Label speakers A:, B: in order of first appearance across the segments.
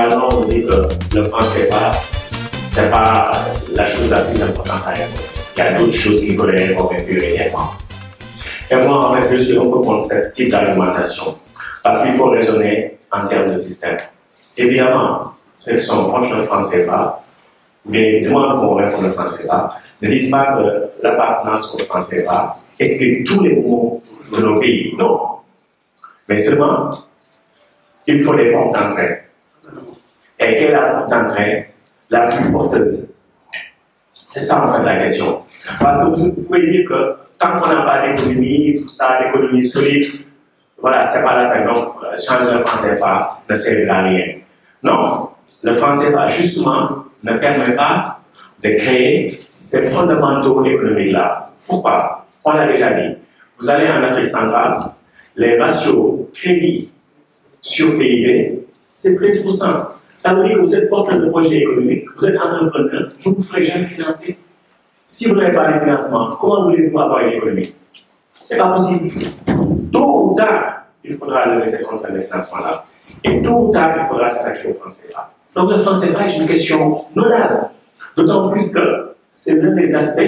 A: généralement, on dit que le franc CFA, c'est pas la chose la plus importante à répondre. Il y a d'autres choses qui pourraient répondre régulièrement. Et moi, en fait, je suis un peu contre ce type d'argumentation. Parce qu'il faut raisonner en termes de système. Évidemment, ceux qui sont contre le franc CFA, ou bien qui demandent qu'on réponde le franc CFA, ne disent pas que l'appartenance au franc CFA explique tous les maux de nos pays. Non. Mais seulement, il faut des portes d'entrée. Et quelle est la porte d'entrée la plus porteuse? C'est ça en fait la question. Parce que vous pouvez dire que tant qu'on n'a pas d'économie, tout ça, d'économie solide, voilà, c'est pas la peine. Donc, changer le franc CFA ne servira à rien. Non, le franc CFA, justement, ne permet pas de créer ces fondamentaux économiques-là. Pourquoi? On l'a déjà dit. Vous allez en Afrique centrale, les ratios crédit sur PIB, c'est 13%. Ça veut dire que vous êtes porteur de projet économique, vous êtes entrepreneur, vous ne vous ferez jamais financer. Si vous n'avez pas de financement, comment voulez-vous avoir une économie? Ce n'est pas possible. Tôt ou tard, il faudra lever cette contrainte de financement-là. Et tôt ou tard, il faudra s'attaquer au franc CFA. Donc le franc CFA est une question nodale. D'autant plus que c'est l'un des aspects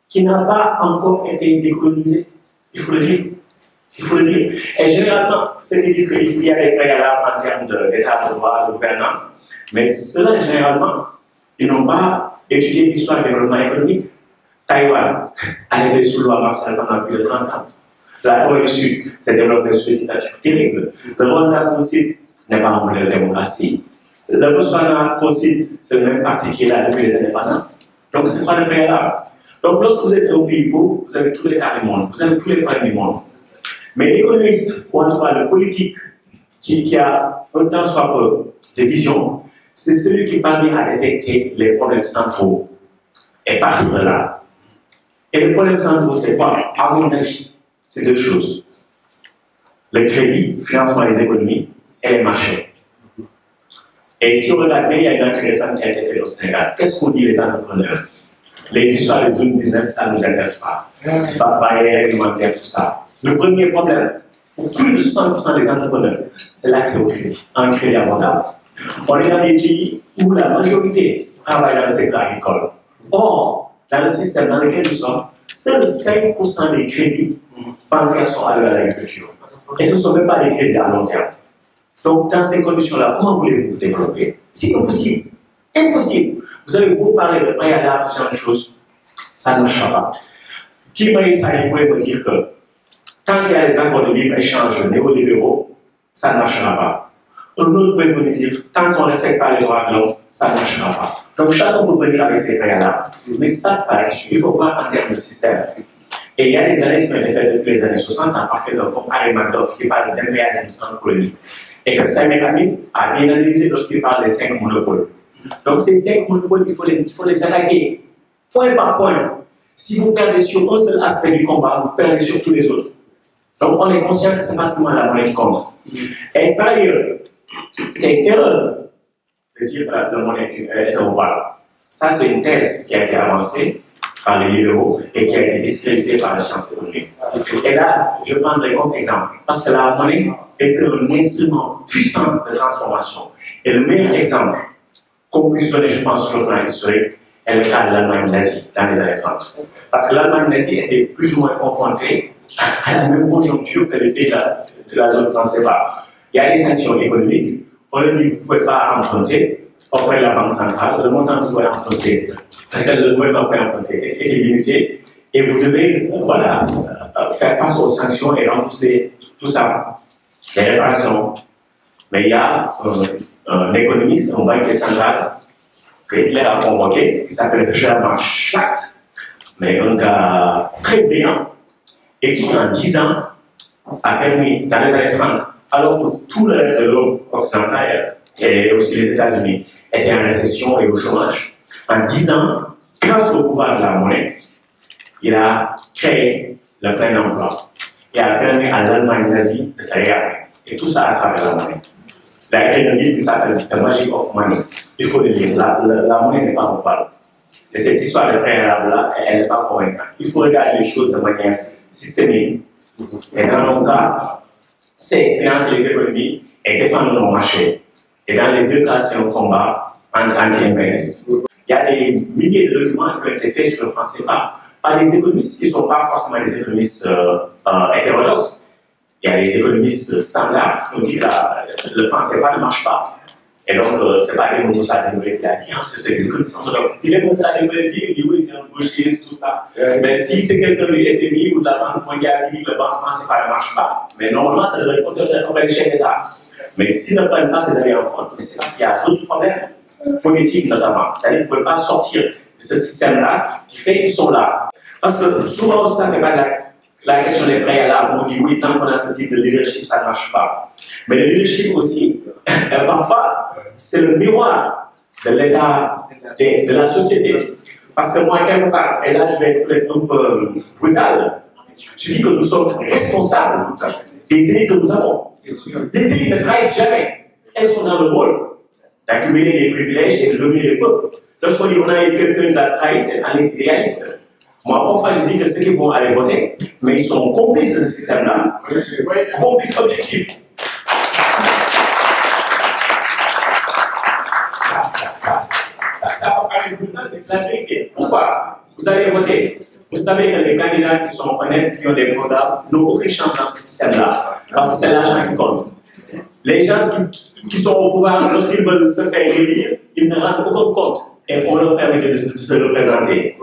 A: qui n'a pas encore été décolonisé. Il faut le dire. Il faut le dire. Et généralement, ceux qui disent qu'il y a des préalables en termes d'état de droit, de gouvernance, mais ceux-là, généralement, ils n'ont pas étudié l'histoire du développement économique. Taïwan a été sous loi martiale pendant plus de 30 ans. La Corée du Sud s'est développée sous une dictature terrible. Le Rwanda aussi n'est pas un modèle de démocratie. Le Botswana aussi, c'est le même parti qui est là depuis les indépendances. Donc, ce n'est pas le préalable. Donc, lorsque vous êtes un pays pauvre, vous avez tous les cas du monde, vous avez tous les problèmes du monde. Mais l'économiste, ou en tout cas le politique, qui a un tant soit peu de vision, c'est celui qui parvient à détecter les problèmes centraux et partir de là. Et les problèmes centraux, c'est quoi? À mon avis, c'est deux choses. Le crédit, le financement des économies et les marchés. Et si on regarde bien, il y a une enquête récente qui a été faite au Sénégal. Qu'est-ce qu'on dit les entrepreneurs? Les histoires de doing business, ça ne nous intéresse pas. Barrières réglementaires, tout ça. Le premier problème, pour plus de 60% des entrepreneurs, c'est l'accès au crédit. Un crédit abordable. On est dans des pays où la majorité travaille dans le secteur agricole. Or, dans le système dans lequel nous sommes, seuls 5% des crédits bancaires sont alloués à l'agriculture. Et ce ne sont même pas des crédits à long terme. Donc, dans ces conditions-là, comment voulez-vous vous développer? C'est impossible. Impossible. Vous avez beau parler de préalable, ce genre de choses, ça ne marchera pas. Qui m'a ça, il pourrait me dire que tant qu'il y a des accords de libre-échange néolibéraux, ça ne marchera pas. Un autre peut me dire tant qu'on ne respecte pas les droits de l'homme, ça ne marchera pas. Donc, chacun peut venir avec ses préalables. Mais ça, c'est pas il faut voir en termes de système. Et il y a des analyses qui ont été faites depuis les années 60 en partant comme Harry Madoff qui parle d'impérialisme sans colonie. Et que Samuel Hamid a bien analysé lorsqu'il parle des 5 monopoles. Donc, ces 5 monopoles, il faut les attaquer point par point. Si vous perdez sur un seul aspect du combat, vous perdez sur tous les autres. Donc, on est conscient que ce n'est pas seulement la monnaie qui compte. Et par ailleurs, c'est erreur de dire que la monnaie est un voile. Ça, c'est une thèse qui a été avancée par les libéraux et qui a été discréditée par la science économique. Et là, je prendrai comme exemple, parce que la monnaie est un instrument puissant de transformation. Et le meilleur exemple qu'on puisse donner, je pense, sur le plan historique, est le cas de l'Allemagne nazie dans les années 30. Parce que l'Allemagne nazie était plus ou moins confrontée à la même conjoncture que les pays de la zone française. Il y a des sanctions économiques, on leur dit vous ne pouvez pas emprunter auprès de la Banque centrale, le montant que vous pouvez emprunter, le gouvernement peut emprunter est limité, et vous devez voilà, faire face aux sanctions et rembourser tout ça, les réparations. Mais il y a un économiste, un banquier central, que Hitler a convoqué, qui s'appelle German Schlatt, mais un gars très brillant, et qui en 10 ans a permis, dans les années 30, alors que tout le reste de l'Europe occidentale, et aussi les États-Unis, étaient en récession et au chômage, en 10 ans, grâce au pouvoir de la monnaie, il a créé le plein emploi. Il a permis à l'Allemagne nazie de se régaler. Et tout ça à travers la monnaie. Il y a un livre qui s'appelle The Magic of Money. Il faut le lire. La monnaie n'est pas en parle. Et cette histoire de préalable-là, elle n'est pas convaincante. Il faut regarder les choses de manière systémique. Et dans nos cas, c'est financer les économies et défendre nos marchés. Et dans les deux cas, c'est un combat anti-impérialiste. Il y a des milliers de documents qui ont été faits sur le franc CFA par des économistes qui ne sont pas forcément des économistes hétérodoxes. Il y a des économistes standards qui ont dit que le franc CFA ne marche pas. Et donc, ce n'est pas des mots ça qui l'a dit, c'est des économistes orthodoxes. Si les mots ça dit oui, c'est un gauchiste, tout ça. Mais si c'est quelqu'un du FMI ou de la Banque mondiale qui dit que le franc CFA ne marche pas, mais normalement, ça devrait être un chef d'État. Mais s'ils ne prennent pas ces avis en compte, c'est parce qu'il y a d'autres problèmes politiques notamment. C'est-à-dire qu'ils ne peuvent pas sortir de ce système-là qui fait qu'ils sont là. Parce que souvent, ça n'est pas la question des préalables. On dit oui, tant qu'on a ce type de leadership, ça ne marche pas. Mais le leadership aussi, parfois, c'est le miroir de l'état de la société. Parce que moi, quelque part, et là je vais être un peu brutal, je dis que nous sommes responsables des élites que nous avons. Les élites ne trahissent jamais. Elles sont dans le rôle d'accumuler des privilèges et de dominer les peuples. Lorsqu'on dit qu'on a eu quelqu'un qui a trahi, c'est un idéaliste. Moi, parfois, je dis que ceux qui vont aller voter, mais ils sont complices de ce système-là, complices objectifs. Ça va paraître brutal, mais c'est la vérité. Pourquoi? Vous allez voter. Vous savez que les candidats qui sont honnêtes, qui ont des programmes, n'ont aucune chance dans ce système-là, parce que c'est l'argent qui compte. Les gens qui sont au pouvoir, lorsqu'ils veulent se faire élire, ils ne rendent aucun compte et on leur permet de se représenter.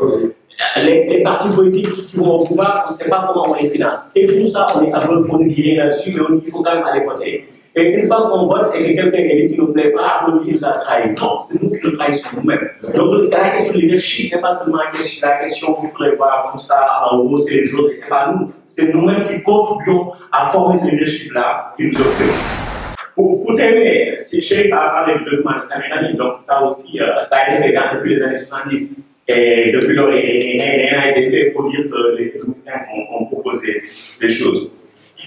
A: Les partis politiques qui vont au pouvoir, on ne sait pas comment on les finance. Et tout ça, on est aveugle, on ne dit rien là-dessus, mais il faut quand même aller voter. Et une fois qu'on vote et que quelqu'un est qui ne nous plaît pas, on dit qu'il nous a trahi. Non, c'est nous qui nous trahissons nous-mêmes. Donc la question du leadership n'est pas seulement la question qu'il faudrait voir comme ça, en haut, c'est les autres, et c'est pas nous. C'est nous-mêmes qui contribuons à former ce leadership-là qui nous occupe. Pour terminer, si Cheikh a parlé de document de Samirani, donc ça aussi, ça a été fait depuis les années 70. Et depuis lors, rien n'a été fait pour dire que les économistes ont proposé des choses.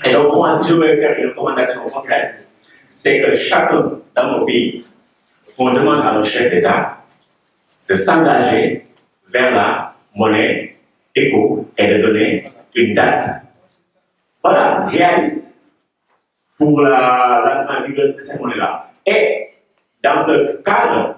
A: Et donc, moi, si je veux faire une recommandation concrète, c'est que chacun dans nos pays, on demande à nos chefs d'État de s'engager vers la monnaie éco et de donner une date, voilà, réaliste pour la grande vigueur de cette monnaie-là. Et dans ce cadre,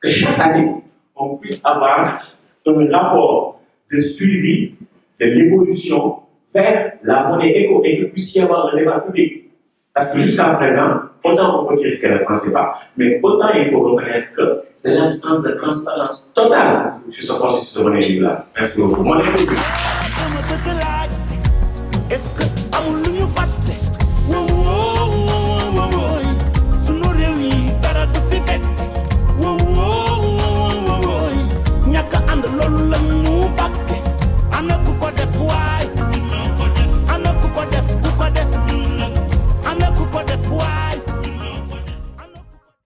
A: que chaque année, on puisse avoir un rapport de suivi de l'évolution vers la monnaie éco et qu'il puisse y avoir un débat public. Parce que jusqu'à présent, autant on peut critiquer la France CFA, mais autant il faut reconnaître que c'est l'absence de transparence totale sur ce processus de monnaie libre-là. Merci beaucoup.